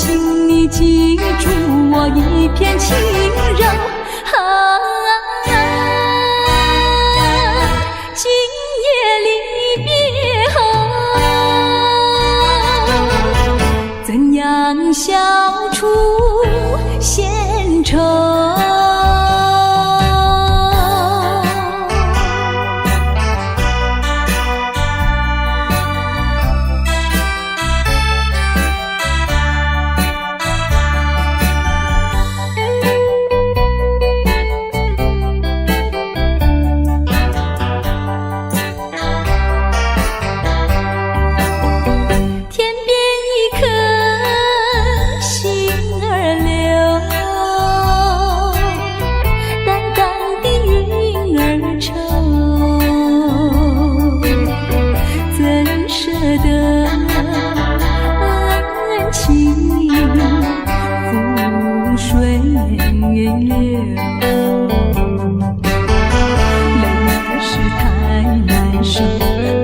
请你记住我一片轻柔。今夜离别后，怎样消除闲愁？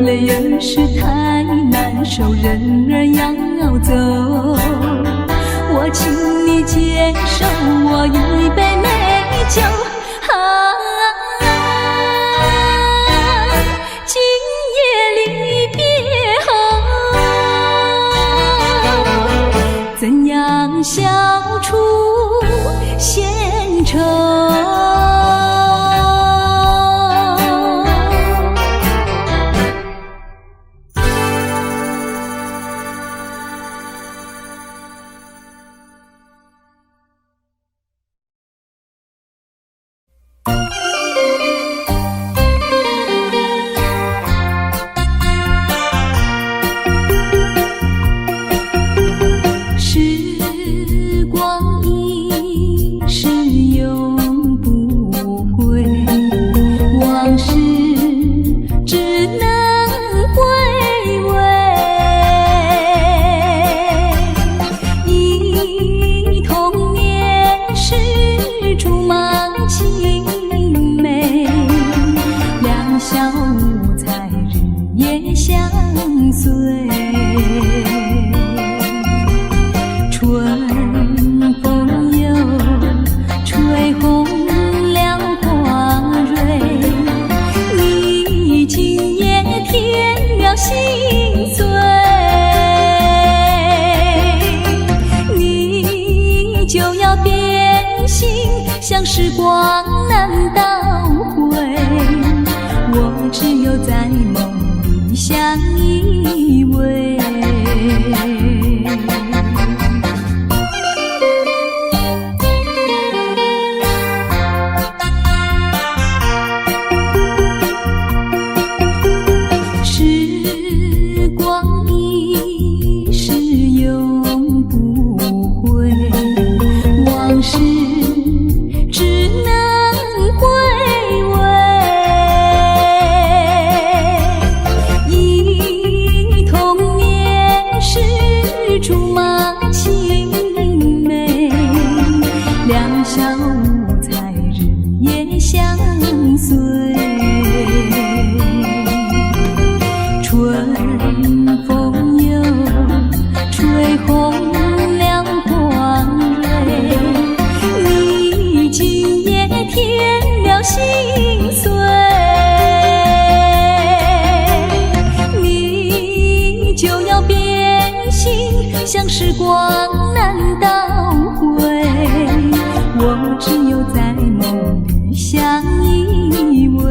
泪儿是太难受，人儿要走，我请你接受我一杯美酒。今夜离别后，怎样消除闲愁？像时光难倒回，我只有在梦里相依偎。时光一逝永不回，往事只能回味，忆童年时竹马青梅，两小无猜日夜相随，春风又吹红了花蕊，你今夜添了心碎，你就要变心，像时光难倒回，我只有在梦里相依偎。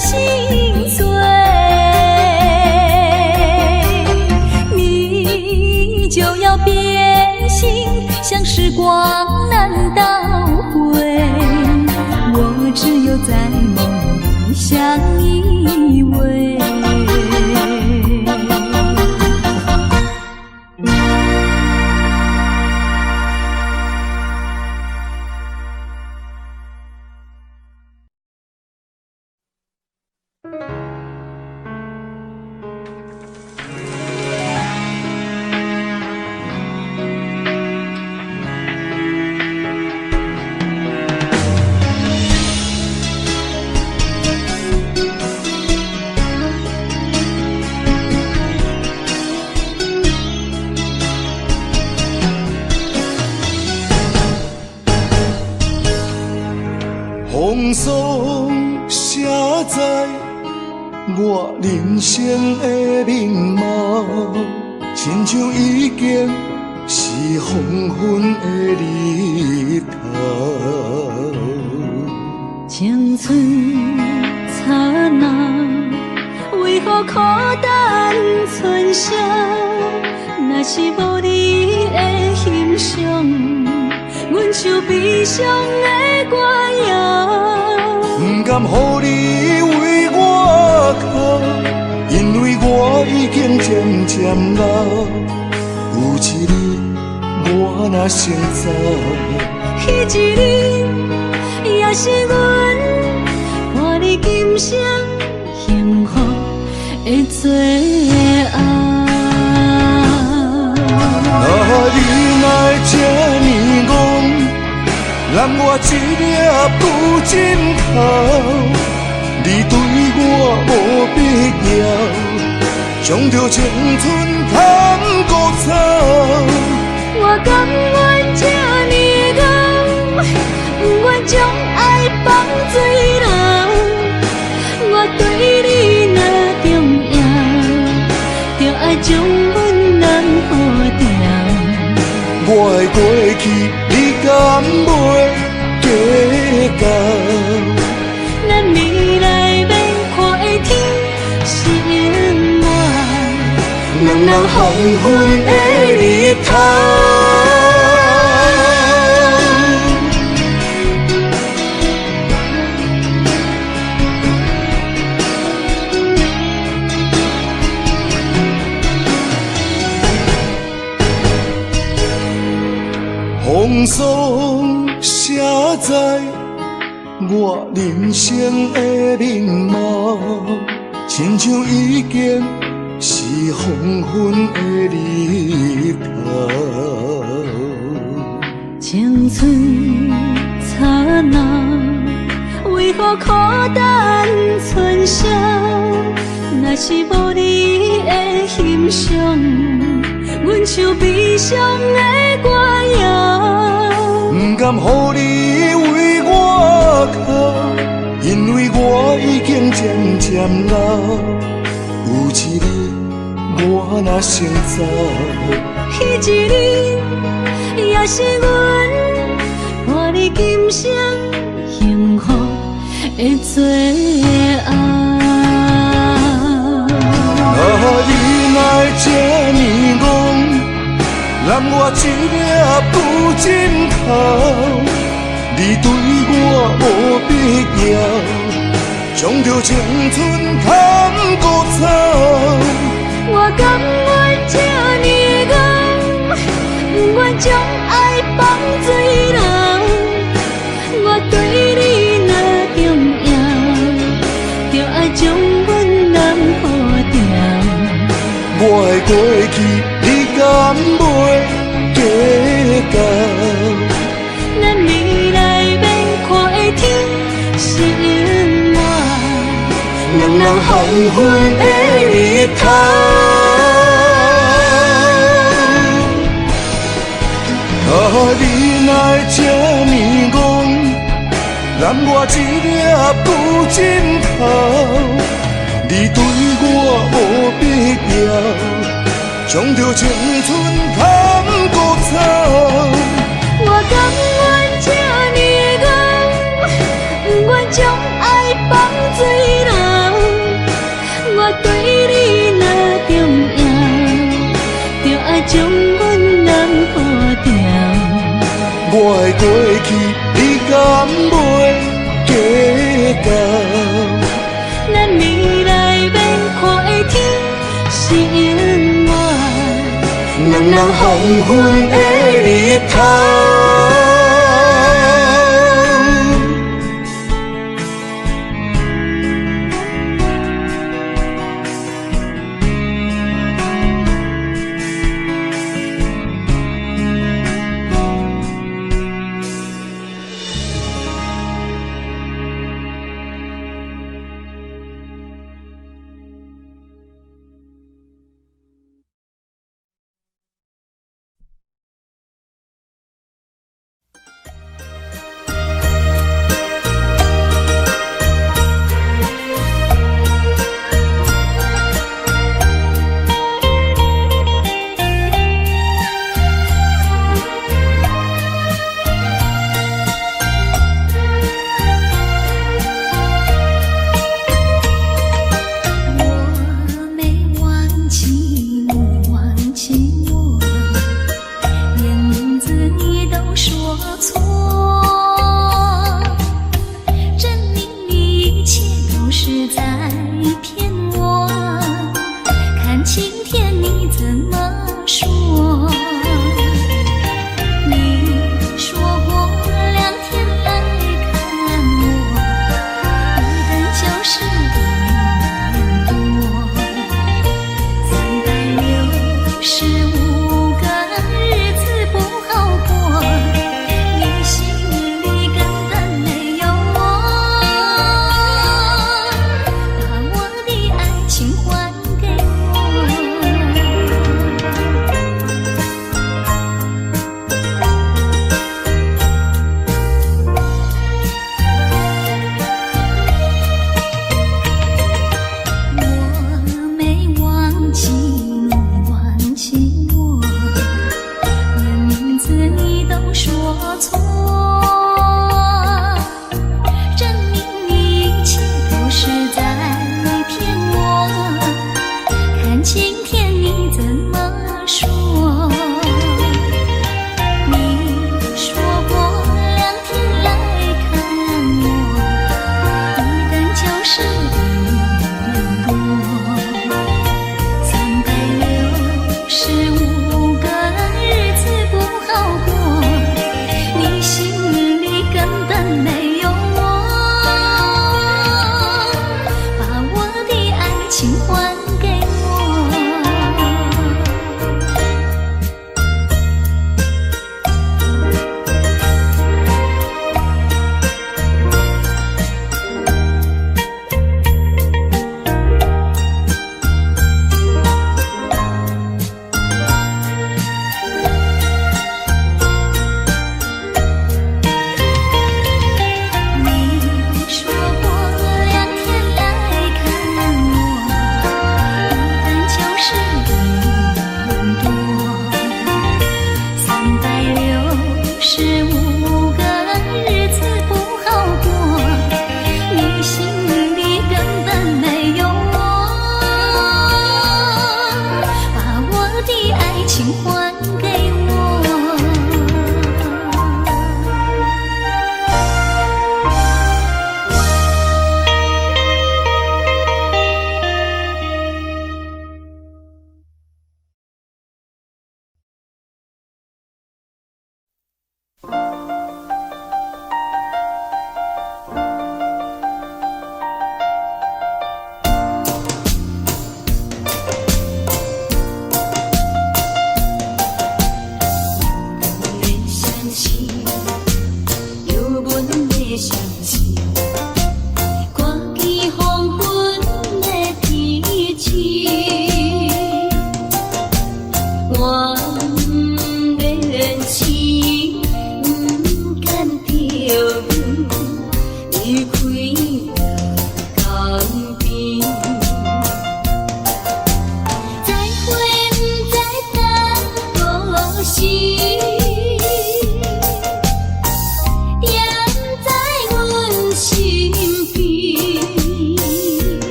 心碎，你就要变心，像时光难倒回，我只有在梦里相依偎。风霜写在我人生的面貌，亲像已经是黄昏的日头。青春刹那，为何孤单春宵？若是无你的欣赏，阮就悲伤的歌谣。不甘予你为我哭，因为我已经渐渐老。有一日我若先走，彼一日也是阮伴你今生幸福的最后。你若这呢戆，揽我一粒不枕头，你对我无必要，将着青春贪孤草。我甘愿这呢戆，不愿将爱放水流。我对你若重要，就爱将阮人付掉。我的过去，你敢袂计较？咱未来免看的天生活，两人黄昏的日头。风霜写在我人生的面貌，亲像已经是黄昏的日头。青春刹那，为何孤单春宵？若是无你的欣赏，阮就悲伤的歌谣。不甘予你为我哭，因为我已经渐渐老。有一日我若先走，彼一日也是阮伴你今生幸福的最后。你若这呢戆，揽我一粒不枕头，你对我无必要，将着青春贪孤草。我甘愿这呢戆，不愿将爱放水流。我对你若重要，就爱将阮人付掉。我的过去，你敢袂计较？咱未来免看的天生活，两人黄昏的日头。你若这呢戆，揽我一粒不枕头，你对我无必要，将着青春贪孤草。我甘愿这呢戆，不愿将爱放水流。我对你若重要，就爱将阮人付掉。我的过去，你敢袂记到？咱未来免看的天是永远，人人黄昏的日头。心，踮在我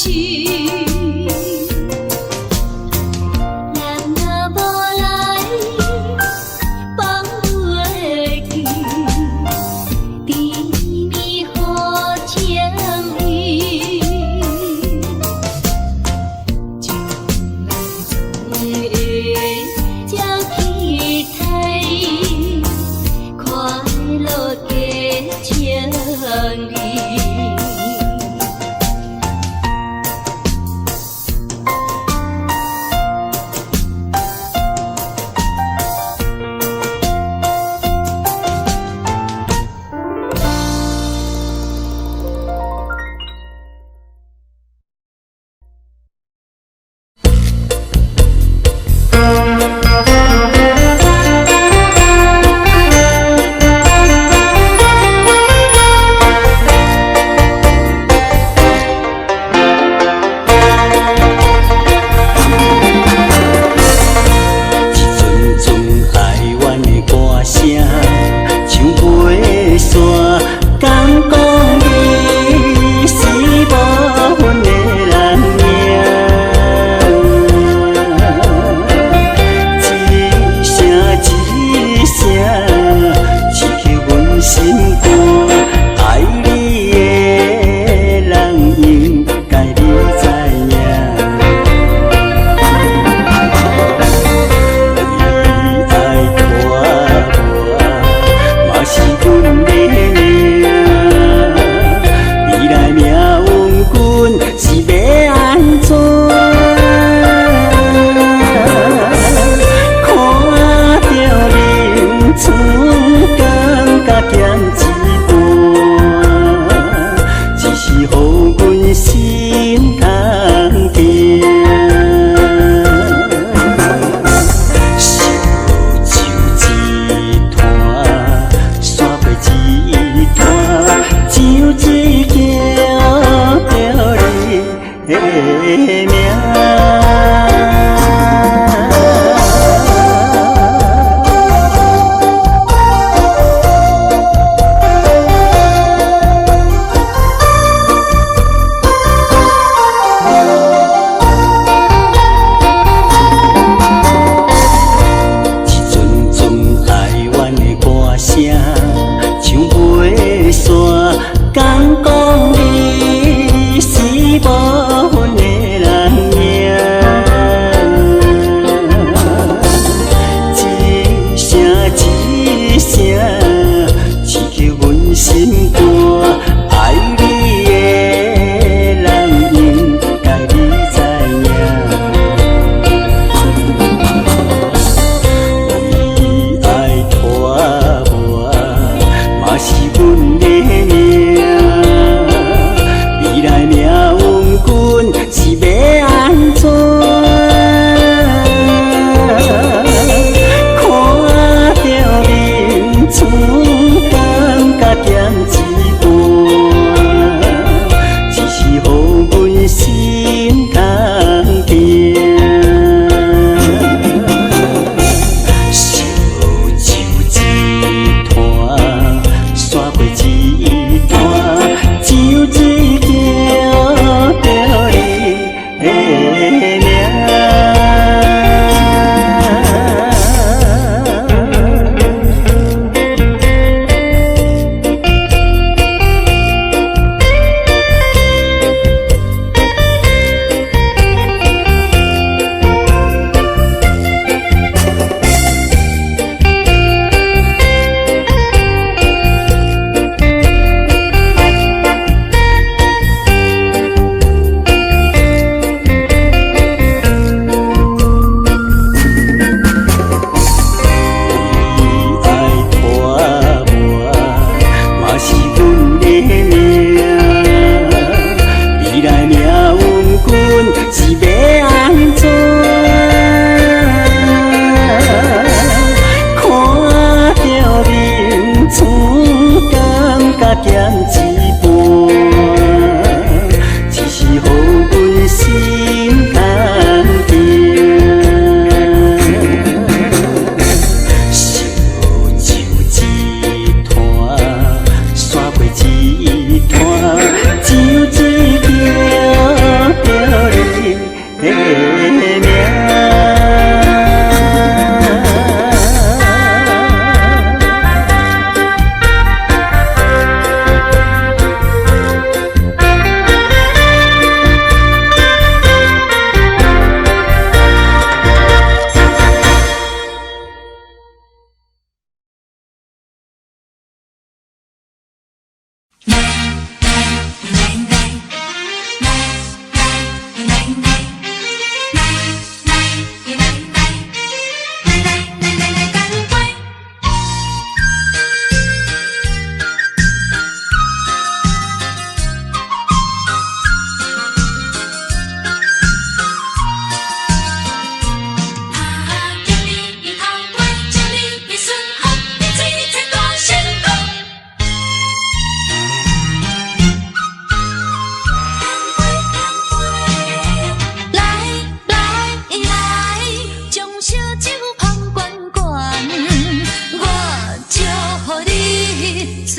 情。咱若无来放袂记，甜蜜好情意，就咱做才去台，快乐的情理。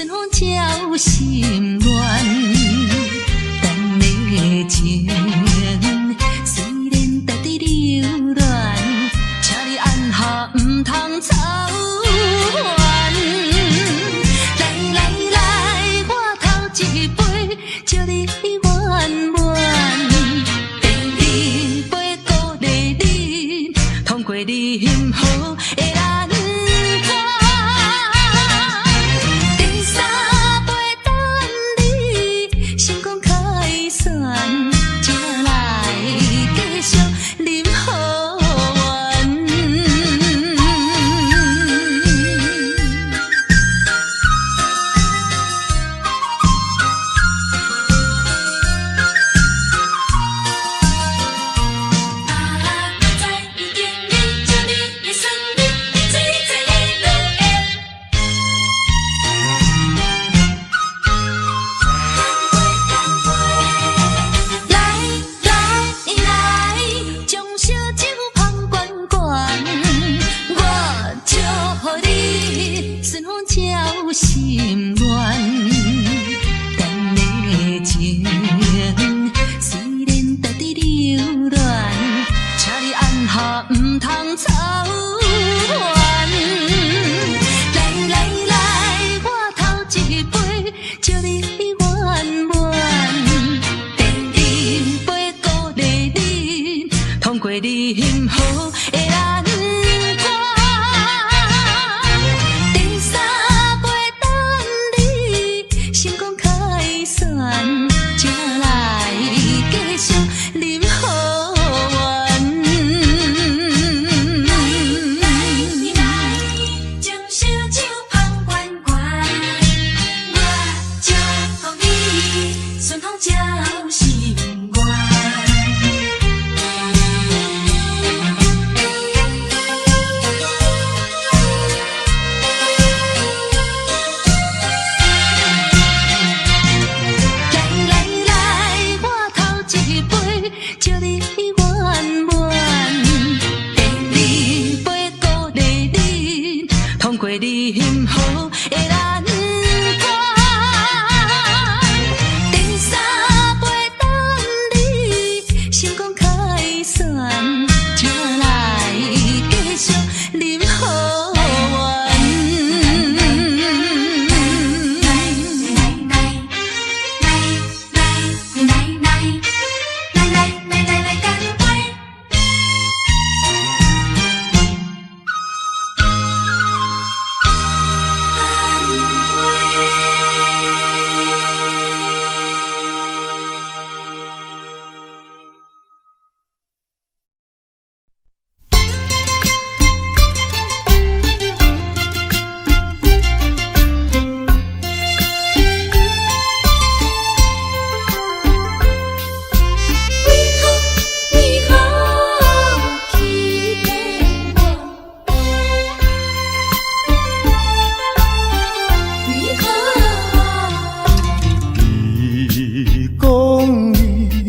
春风照心乱。咱的情虽然在地流乱，请你按下唔通操烦。来来来，我头一杯，祝你圆满。第二杯鼓励你，通过任何的难关。第三杯等你成功开选，才来继续饮好运。心乱，咱的情虽然在地流乱，请你按下唔通操烦。来来来，我头一杯，祝你圆满。第二杯鼓励你，通过任何的难关。才来继续饮好运。将烧酒捧悬悬，我祝福你顺风照心愿。祝你圆满，第二杯鼓励你，通过任何的难关。第三杯等你成功开选，才来继续饮好运。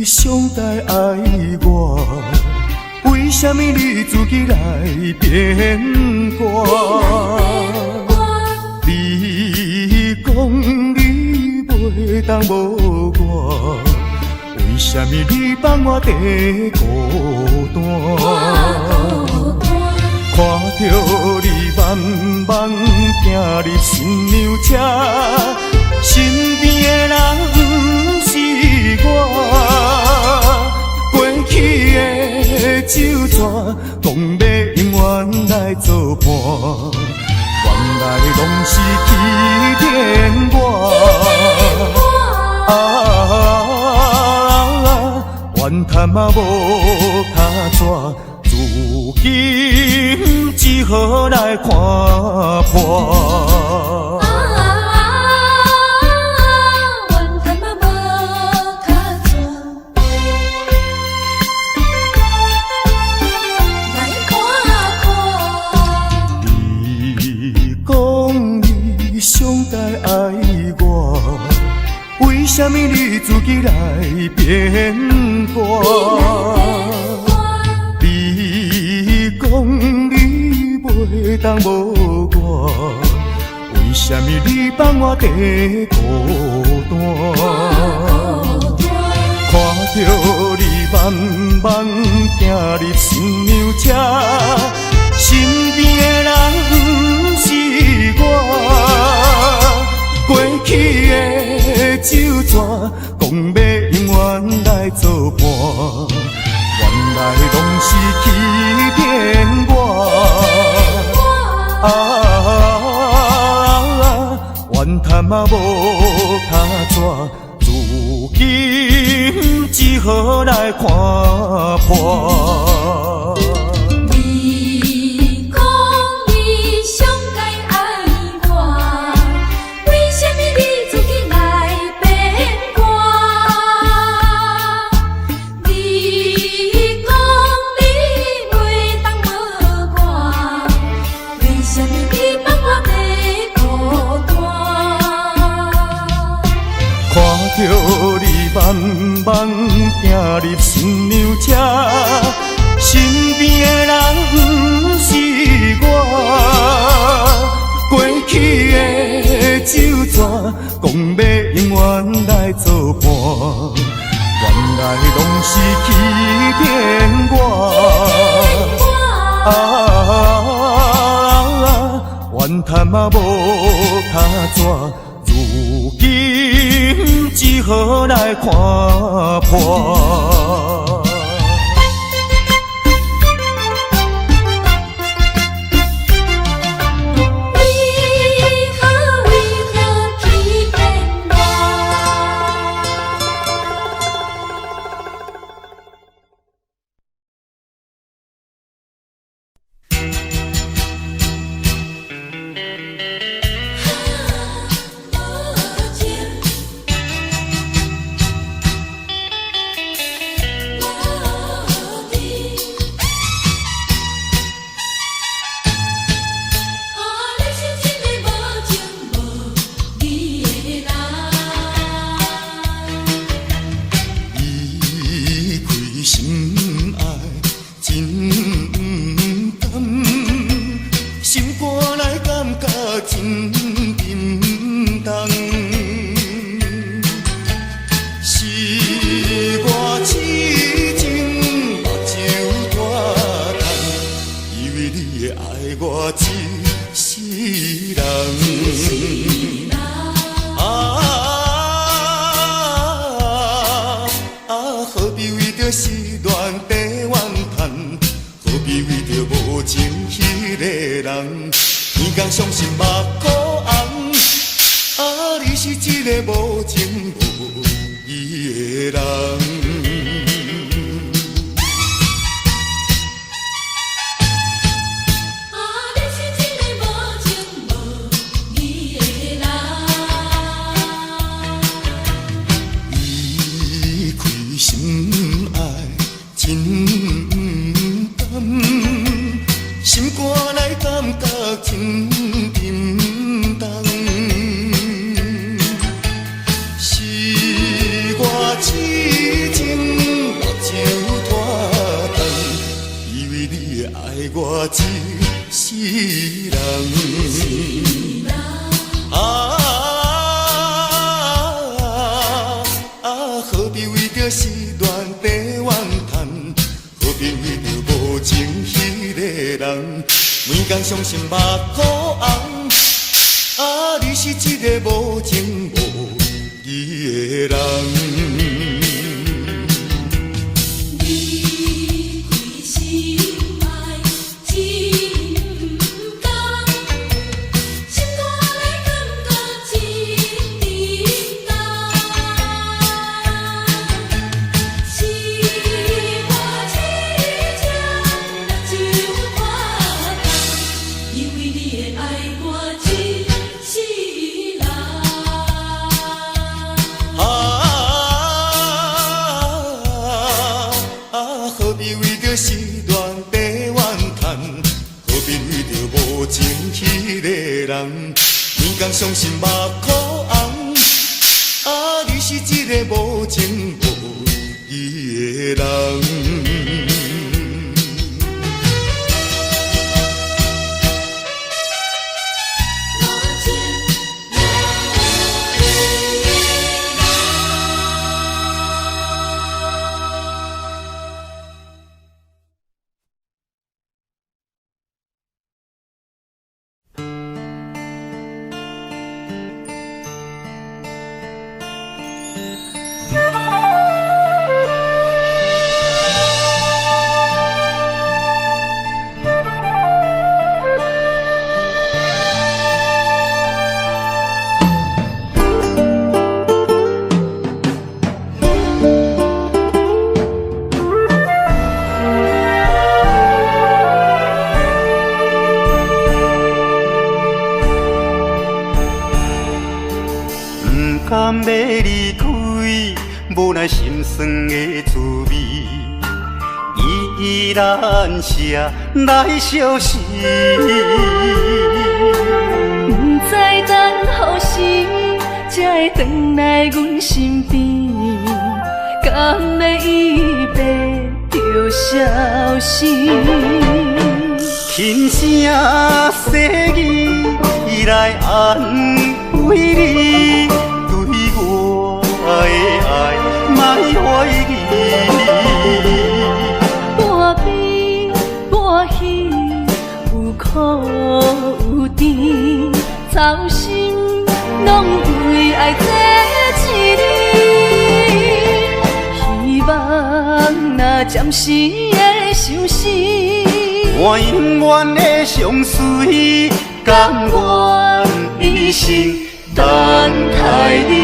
上台爱我，为什么你自己来变卦？你讲你袂当无我，为什么你放我地孤单？看着你慢慢行入新娘车，身边的人不是我，过去的酒泉，讲要永远来作伴，原来拢是欺骗我。怨叹嘛无卡纸。如今只好来看破。怨叹嘛无卡纸，来看破。你讲你上台爱我，为什么你自己来变卦？你讲你袂当无我，为什么你放我在孤单？看着你慢慢行入新娘车，身边的人不是我，过去的酒泉讲要永远来作伴，原来拢是欺骗我。怨叹嘛无卡纸，如今只好来看破。你讲你上该爱我，为什么你自己来变卦？你讲你袂当无看，为什么你放我在孤单？看着你慢慢行入新娘车，身边的人不是我，过去的酒泉讲要永远来作伴，原来拢是欺骗我。怨叹嘛无卡纸，如今只好来看破。伤心目眶红，你是一个无情无义的人。我情不甘要离开，无奈心酸的滋味，依然写来相思。不知等何时才会回来阮身边，甘要伊白就消失。轻声细语来安慰你，对我的爱莫怀疑。半悲半喜，有苦有甜，操心拢为爱这一日。希望若暂时的相思，我永远的相随，甘愿一生等待你。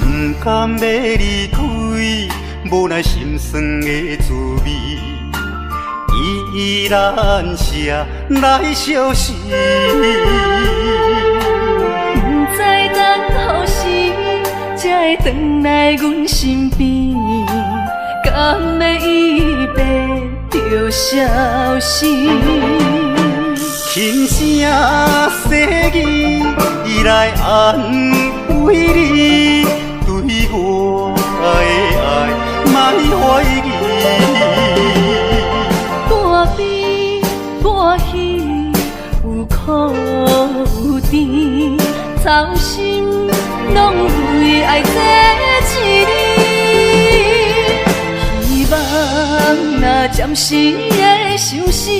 不甘要离开，无奈心酸的滋味，依然写来相思。不知等何时才会回来阮身边，甘要伊白就消失。轻声细语来安慰你，对我的爱莫怀疑。半悲半喜，有苦有甜，操心拢为爱这一日。希望若暂时的相思，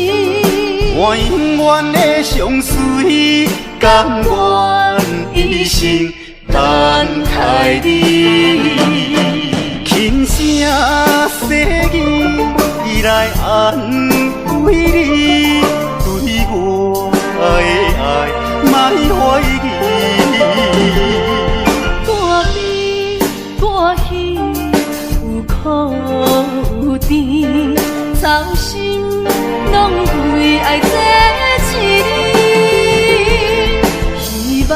我永远的相随，甘愿一生等待你。轻声细语来安慰你，对我的爱莫怀疑。半悲半喜，有苦有甜，操心拢为爱这一日。希望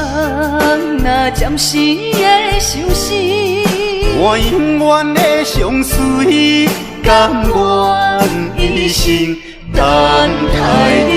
若暂时的相思，我永远的相随，甘愿一生等待你。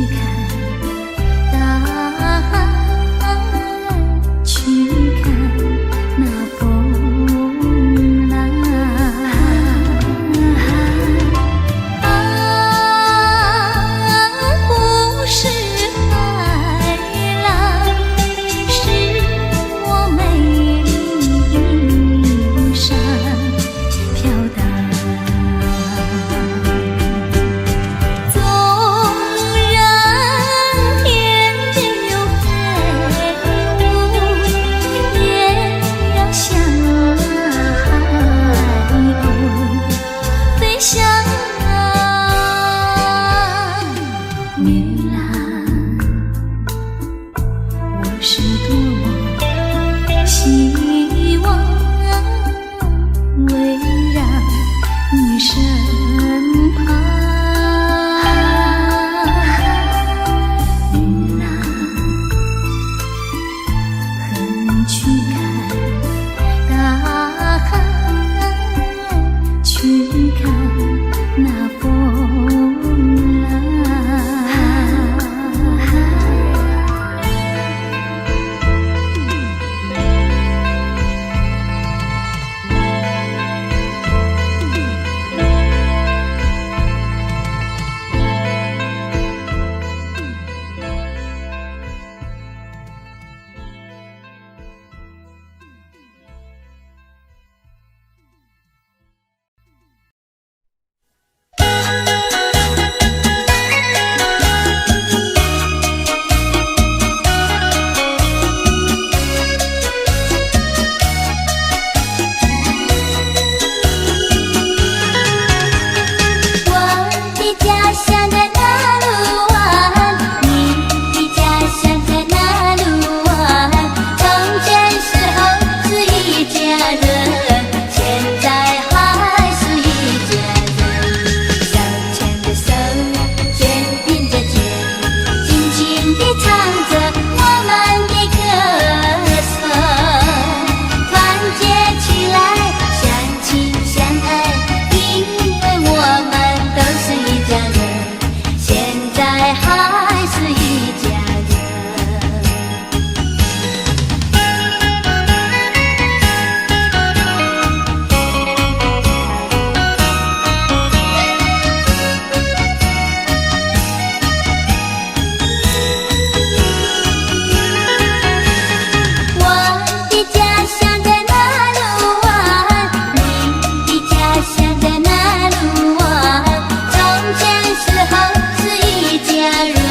看大海，去看那风浪。不是海浪，是我美丽衣裳飘荡。纵然天边有黑雾，也要向海鸥飞翔。月亮，我是多么希望围绕你身旁。月亮，和你去看大海，去看那风浪。从前时候是一家人。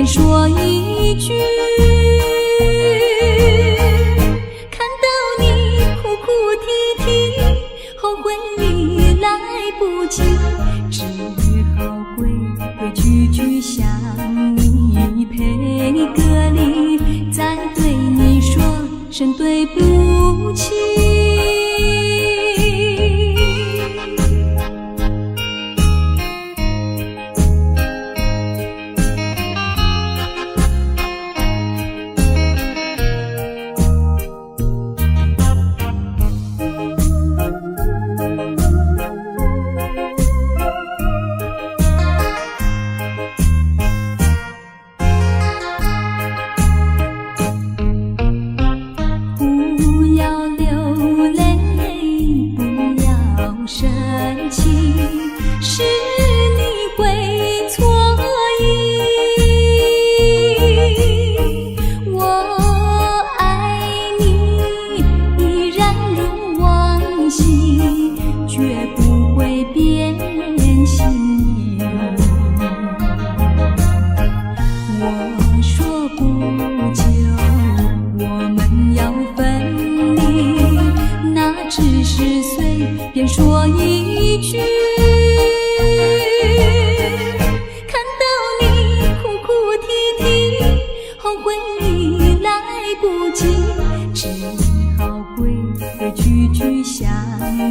说一句，看到你哭哭啼啼，后悔已来不及，只好规规矩矩向你赔个礼，再对你说声对不起。是你会错意，我爱你依然如往昔，绝不会变心意。我说不久我们要分离，那只是随便说一句，看到你哭哭啼啼，后悔已来不及，只好规规矩矩向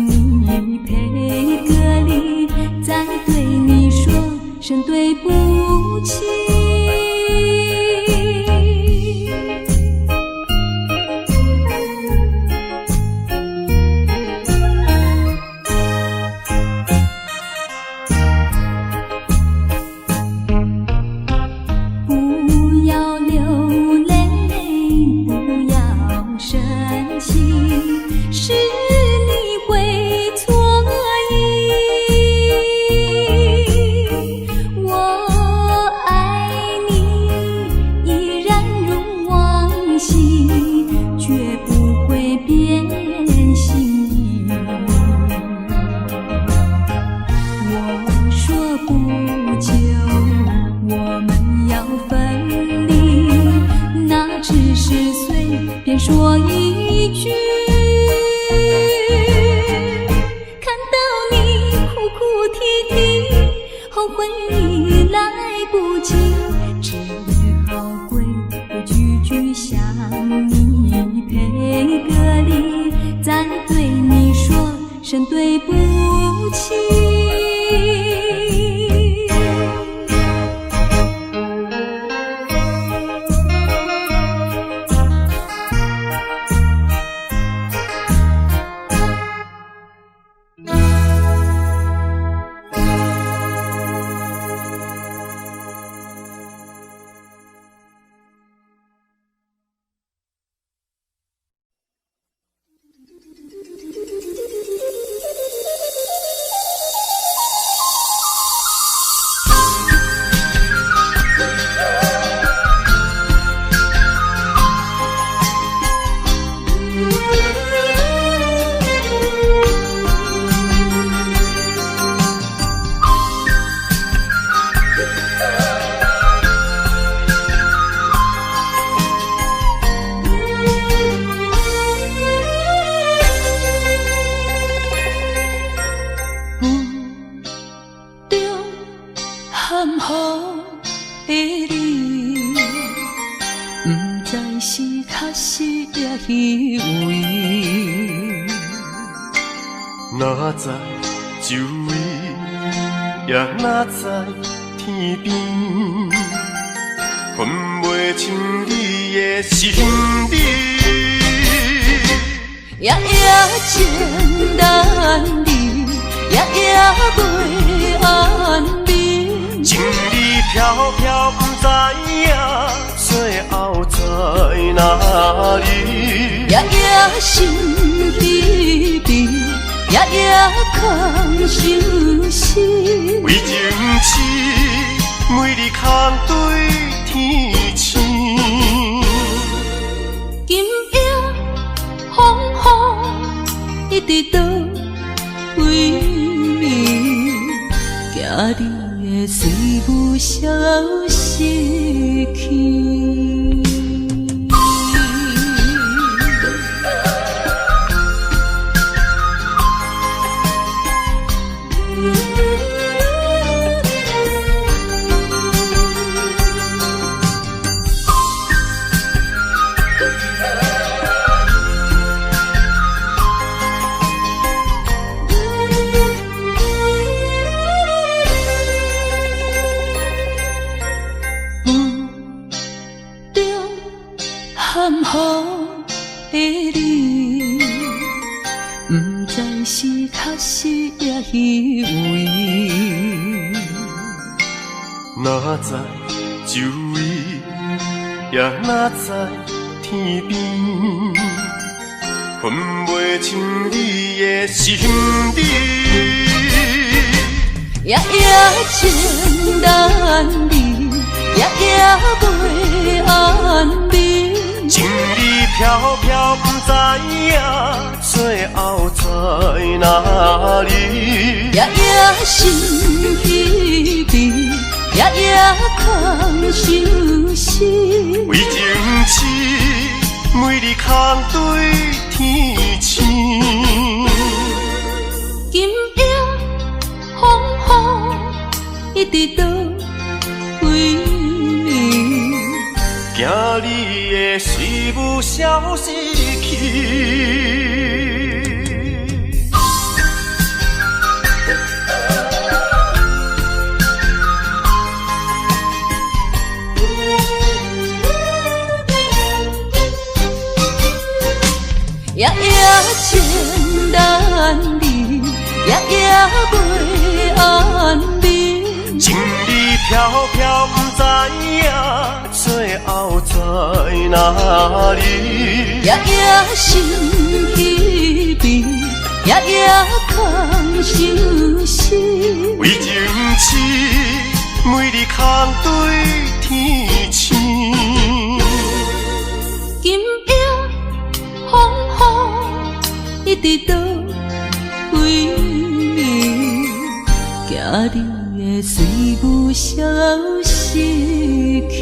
你赔个礼，再对你说声对不起。是你会错意，我爱你依然如往昔，绝不会变心意。我说不久我们要分离，那只是随便说一句，看到你哭哭啼啼，后悔已来不及，只好规规矩矩向你赔个礼，再对你说声对不起。含糊的你，不知是确实也虚伪。哪知周围，也哪知天边，分袂清你的心理。夜夜情难离，夜夜袂安眠。情理飘飘，不知影最后在哪里。夜夜心悲悲，夜夜空相思。为情痴，每日空对天星。今夜风雨，一直到归暝，行伫会随无消息去。含糊的你，不知是确实也虚伪。哪知周围，也哪知天边，分袂清你的心底。夜夜情难离，夜夜袂安眠。情意飘飘，不知影最后在哪里。夜夜心稀微，夜夜空相思。为情痴，每日空对天星。今夜风雨一直倒位。惊你会随无消息去。夜夜情难离，夜夜袂安眠。情意飘飘，不知影最后在哪里。夜夜心稀微，夜夜空相思。为情痴，每日空对天星。今夜风雨一直倒位，惊你会随无消息去。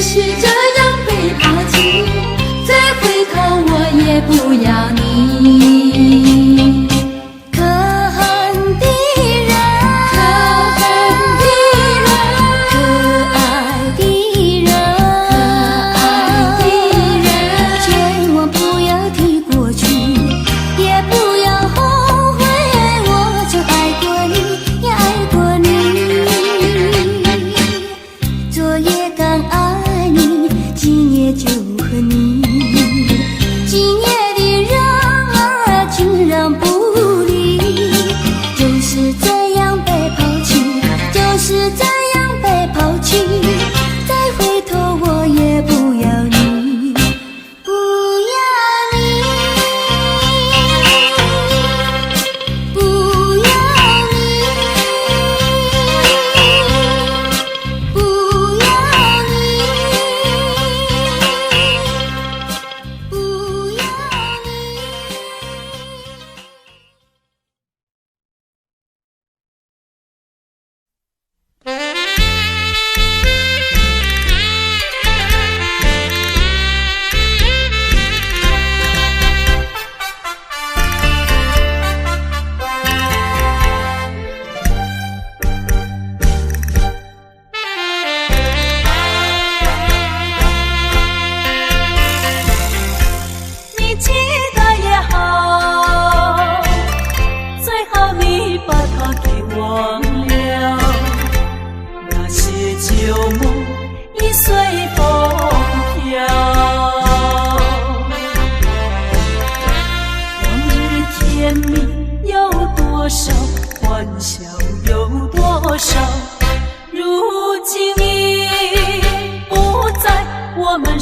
是这样被抛弃，再回头我也不要你。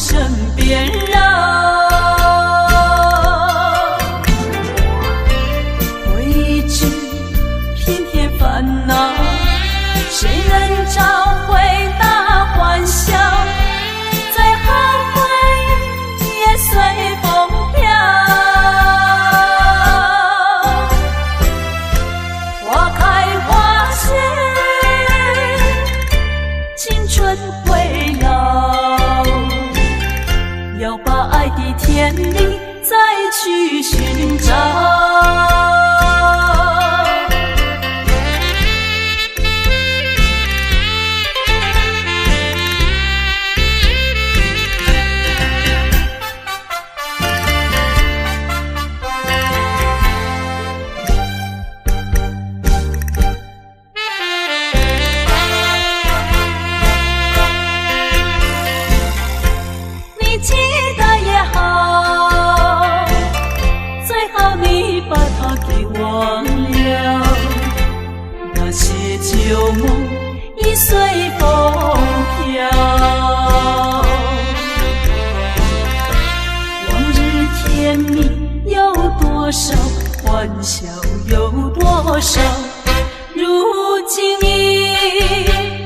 身边人。未知偏偏烦恼，谁能找回那欢笑？最后回忆也随风飘。花开花谢，青春会老，要把爱的天地再去寻找。旧梦已随风飘，往日甜蜜有多少，欢笑有多少，如今已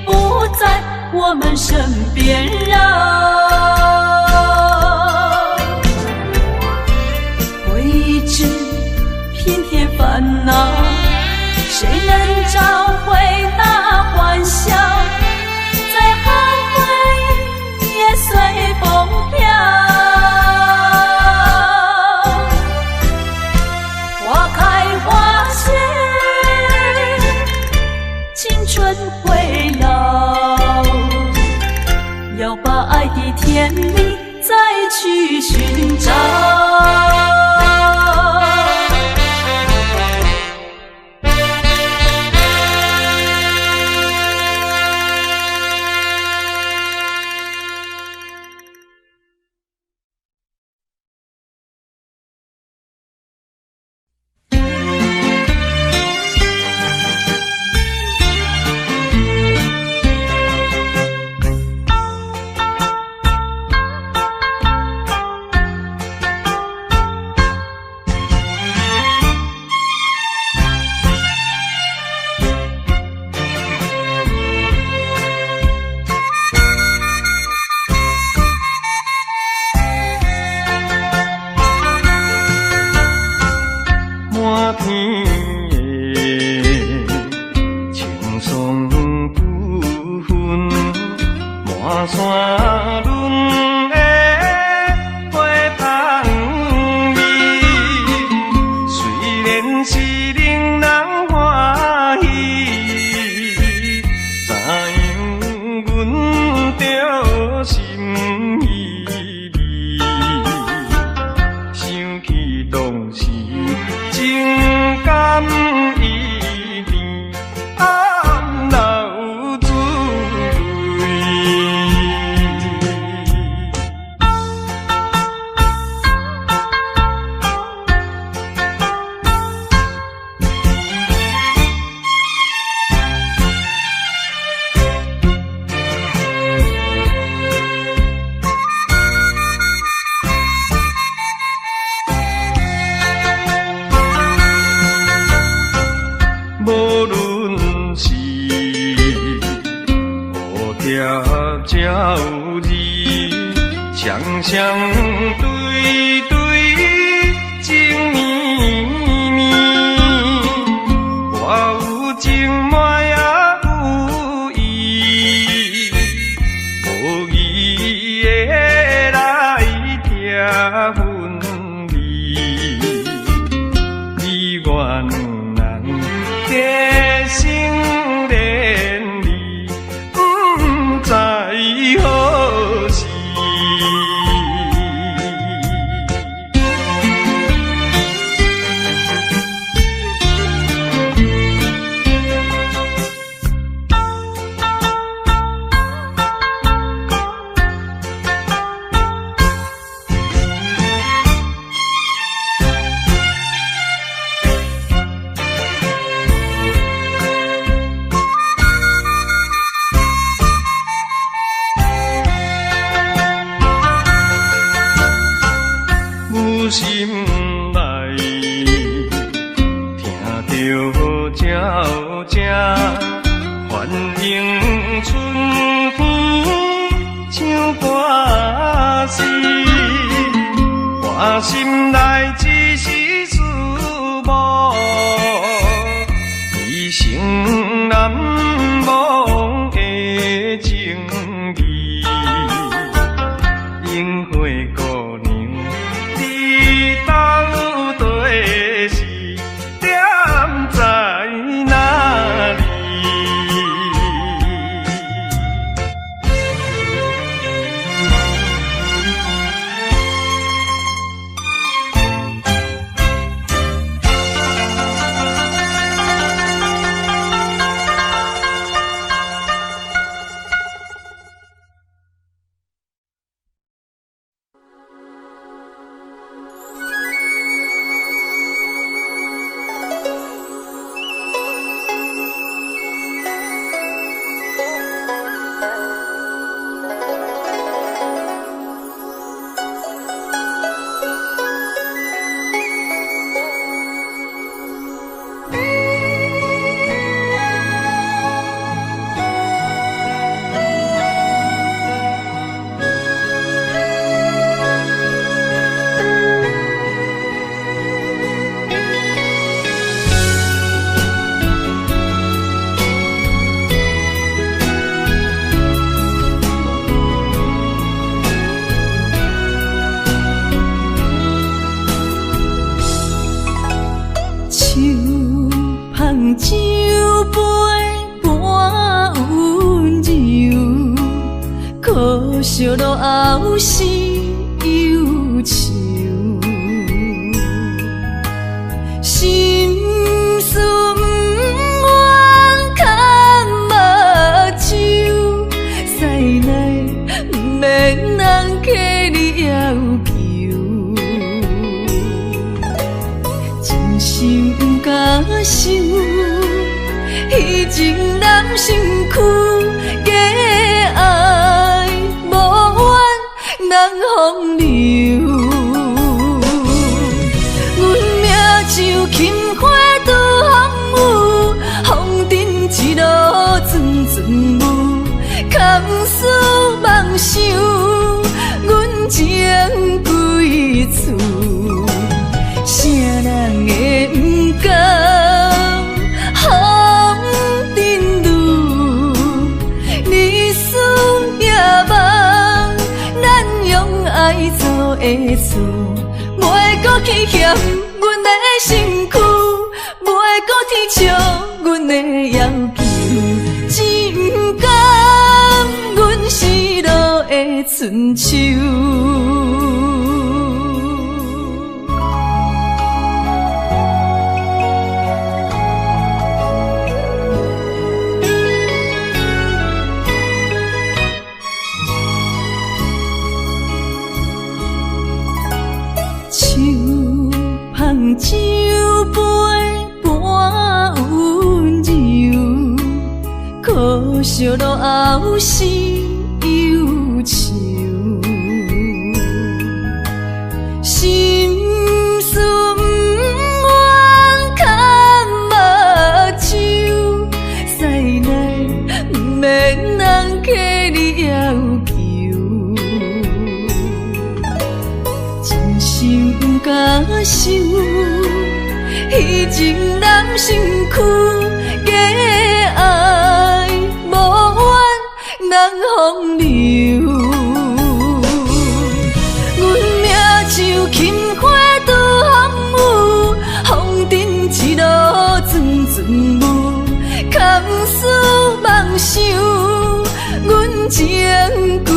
不在我们身边绕。未知偏偏烦恼，谁能找回那欢笑？最后回忆也随风飘。花开花谢，青春会老，要把爱的天地再去寻找。小鸟正欢迎春风唱歌诗，我心内只是思慕一生难忘的情义。樱花姑娘，你到底是踮在哪里？酒杯半温柔，可惜落后是忧愁。心事不愿牵目睭，使来不免人客你要求。真心不敢想。彼情难成躯，假爱无缘人风流。阮命像轻花拄风雨，风尘一路阵阵雾，空思梦想，阮情归厝。啥人会不甘？爱做的错，袂搁去嫌阮的身躯，袂搁提笑阮的要求，只不甘阮失落的春秋。酒杯半温柔，可惜落后是忧愁。心事不愿牵目睭，使来不免人客你要求。真心不敢想。彼情难成躯，假爱无缘人风流。阮命像轻花拄风雨，风尘一路阵阵雾，空思梦想，阮情归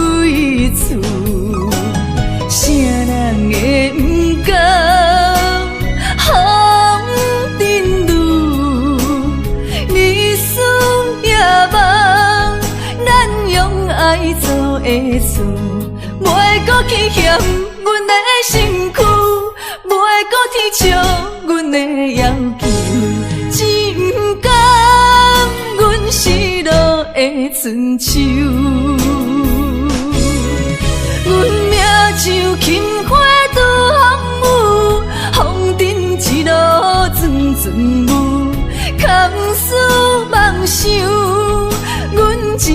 厝。啥人会不甘？爱做的错，袂搁去嫌阮的身躯，袂搁提笑阮的要求，只不甘阮失落的春秋。阮命像轻花拄风雨，风尘一路阵阵雾，思梦想，阮情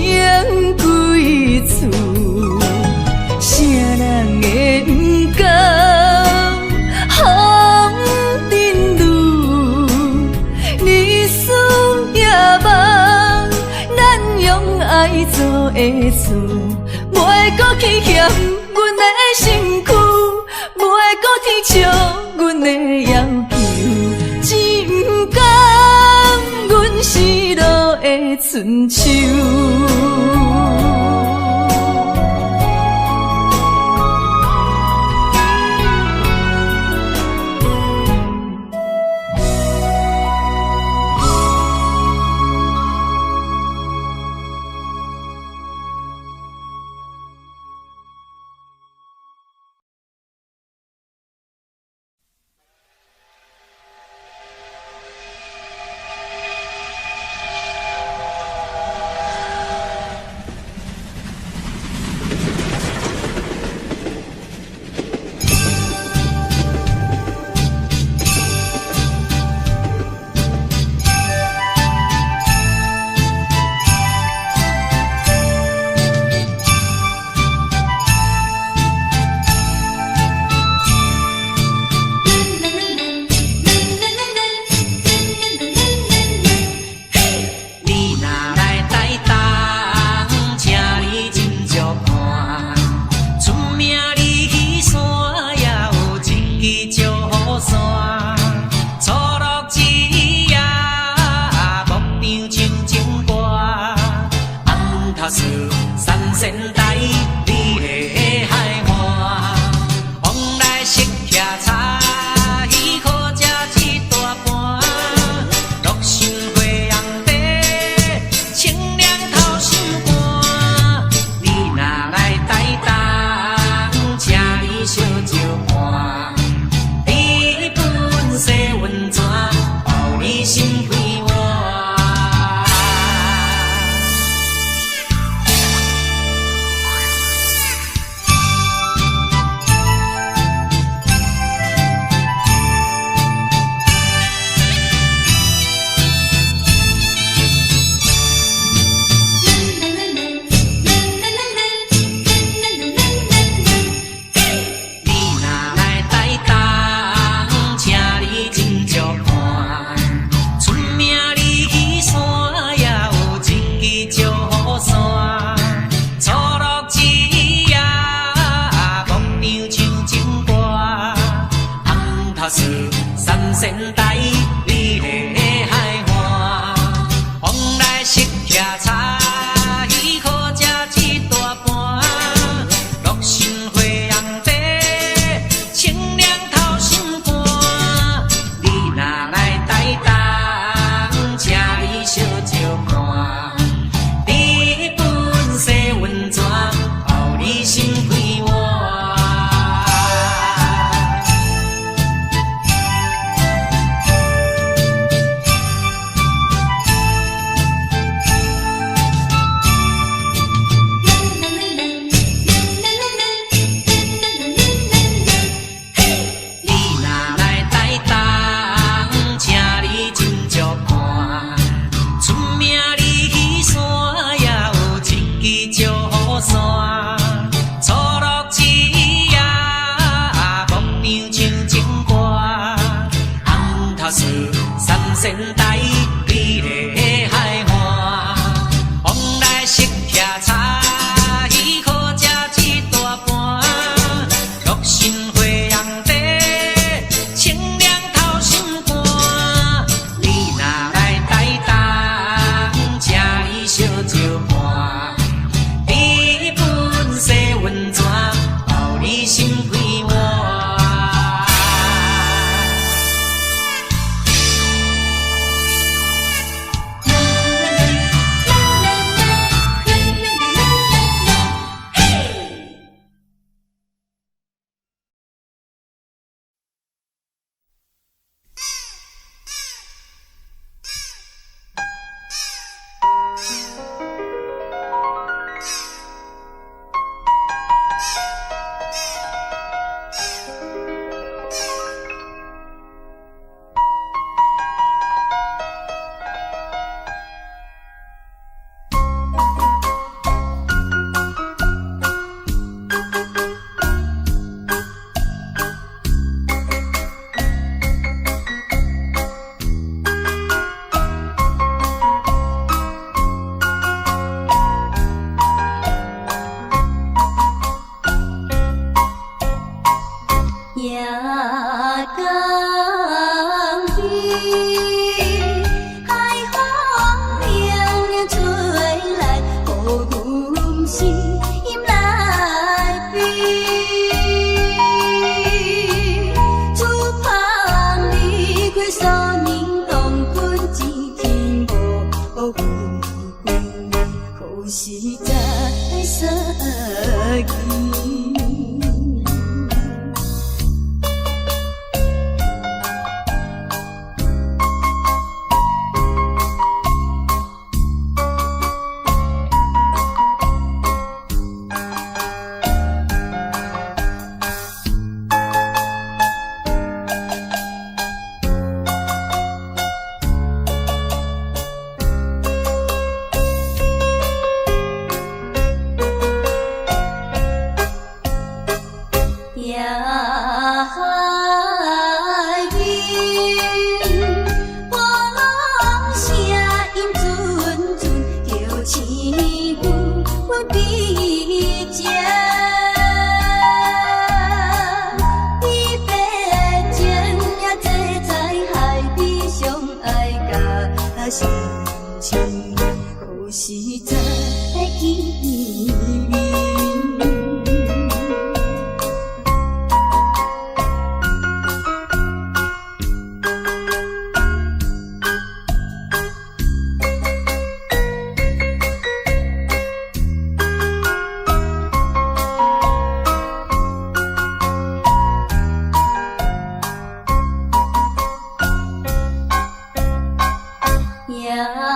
归厝，啥人会不甘风尘路？日思夜梦，咱用爱做的厝，袂搁去嫌阮的身躯，袂搁去笑阮的要求，只不甘阮失落的春秋。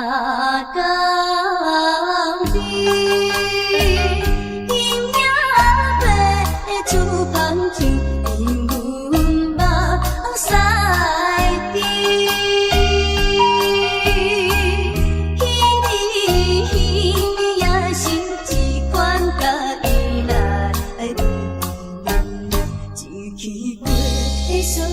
港边，伊也要煮香酒，因阮目屎滴。彼年也是一款甲伊来比，一去过所有。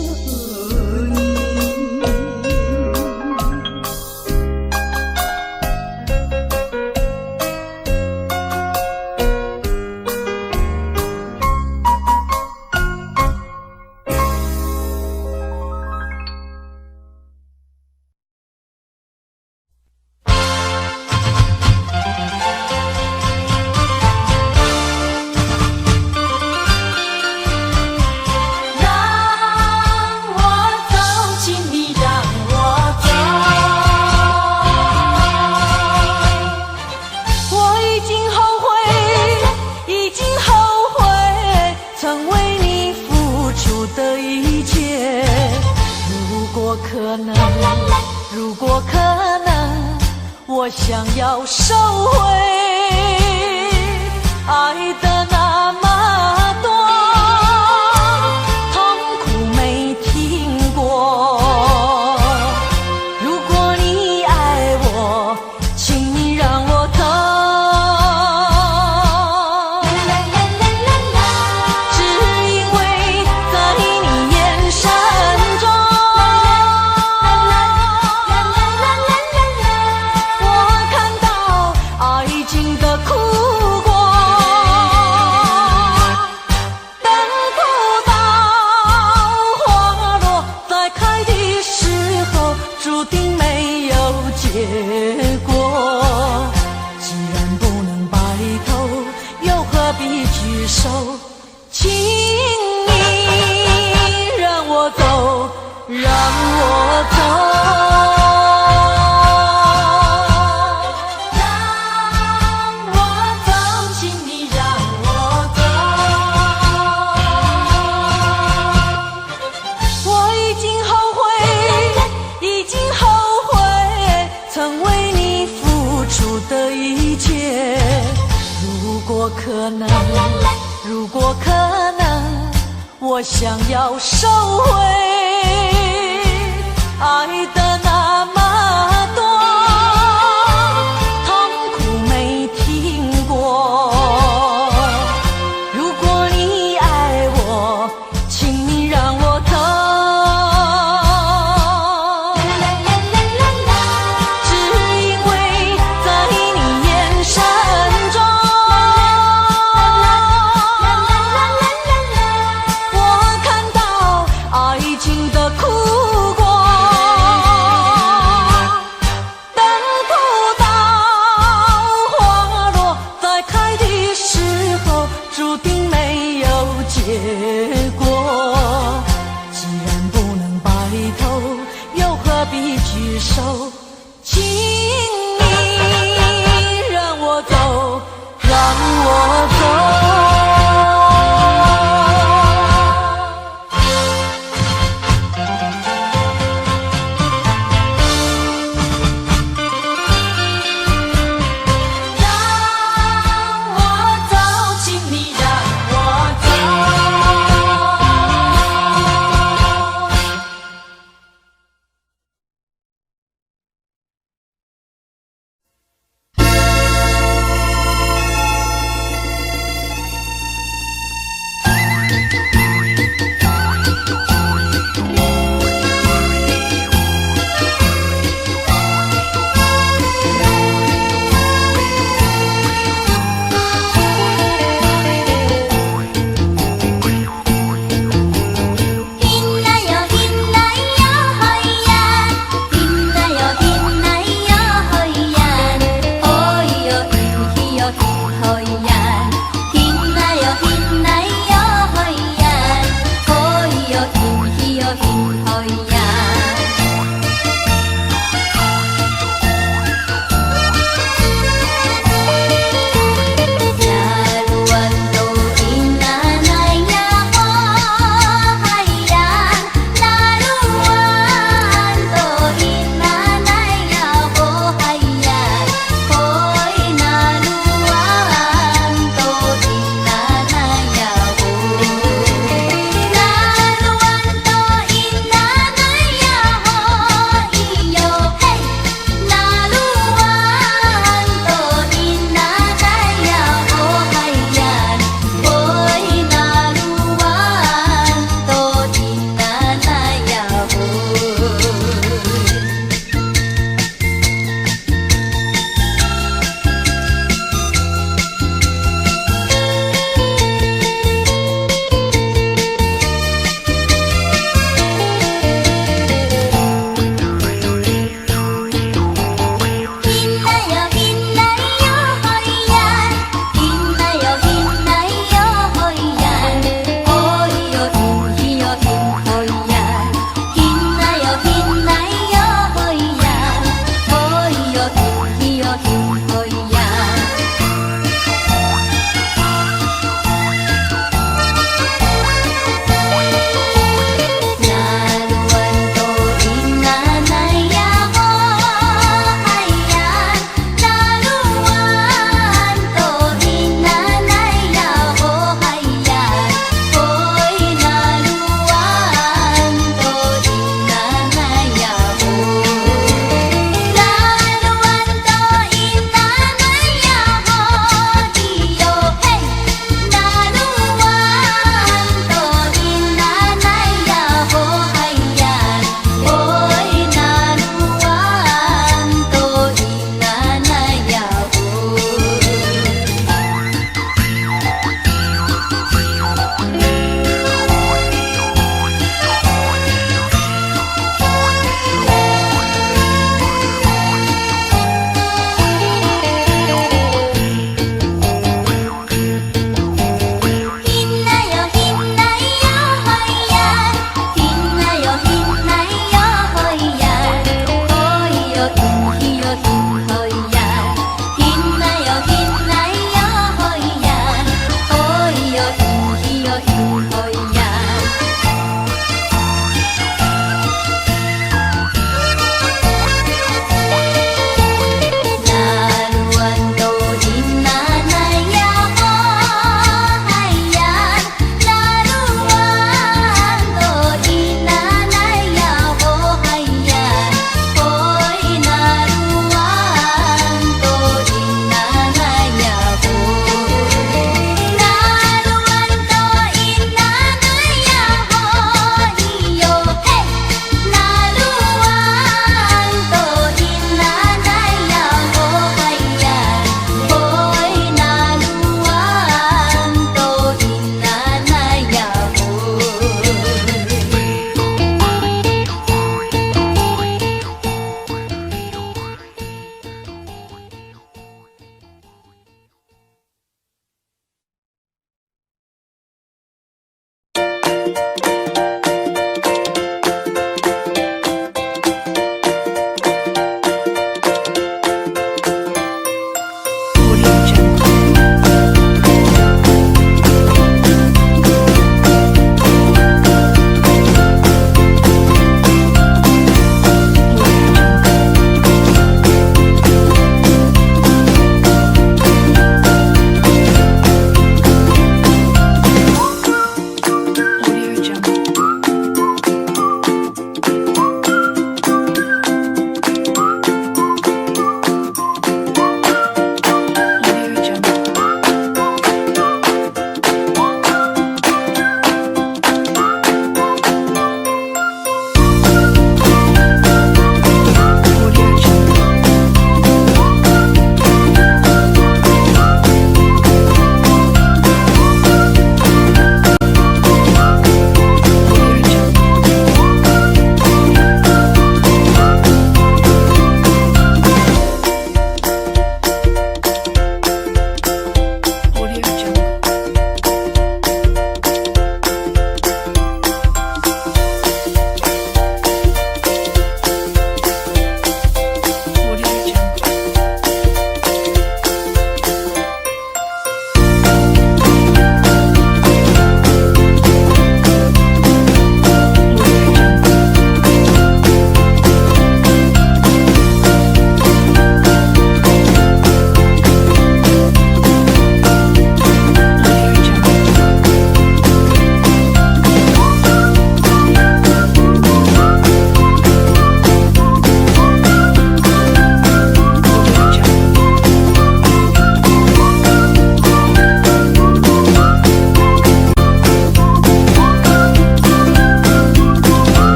如果可能，我想要收回爱的那么多，痛苦没听过。如果你爱我，请你让我走。只因为在你眼神中。结果，既然不能白头，又何必聚首？请你让我走，让我走。如果可能，我想要收回爱的那么多，痛苦没听过。如果你爱我，请你让我走。只因为在你眼神中。结果，既然不能白头，又何必聚首？请你让我走，让我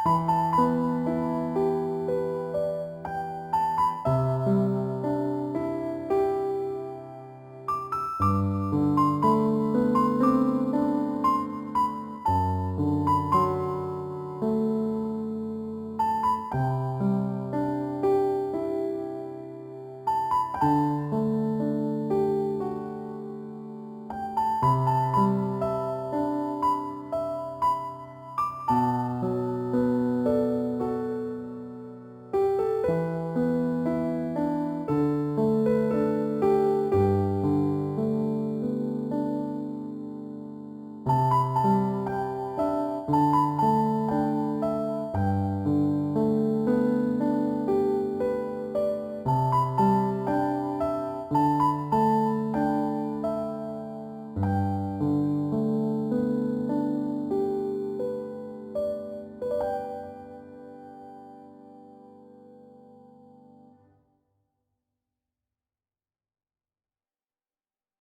我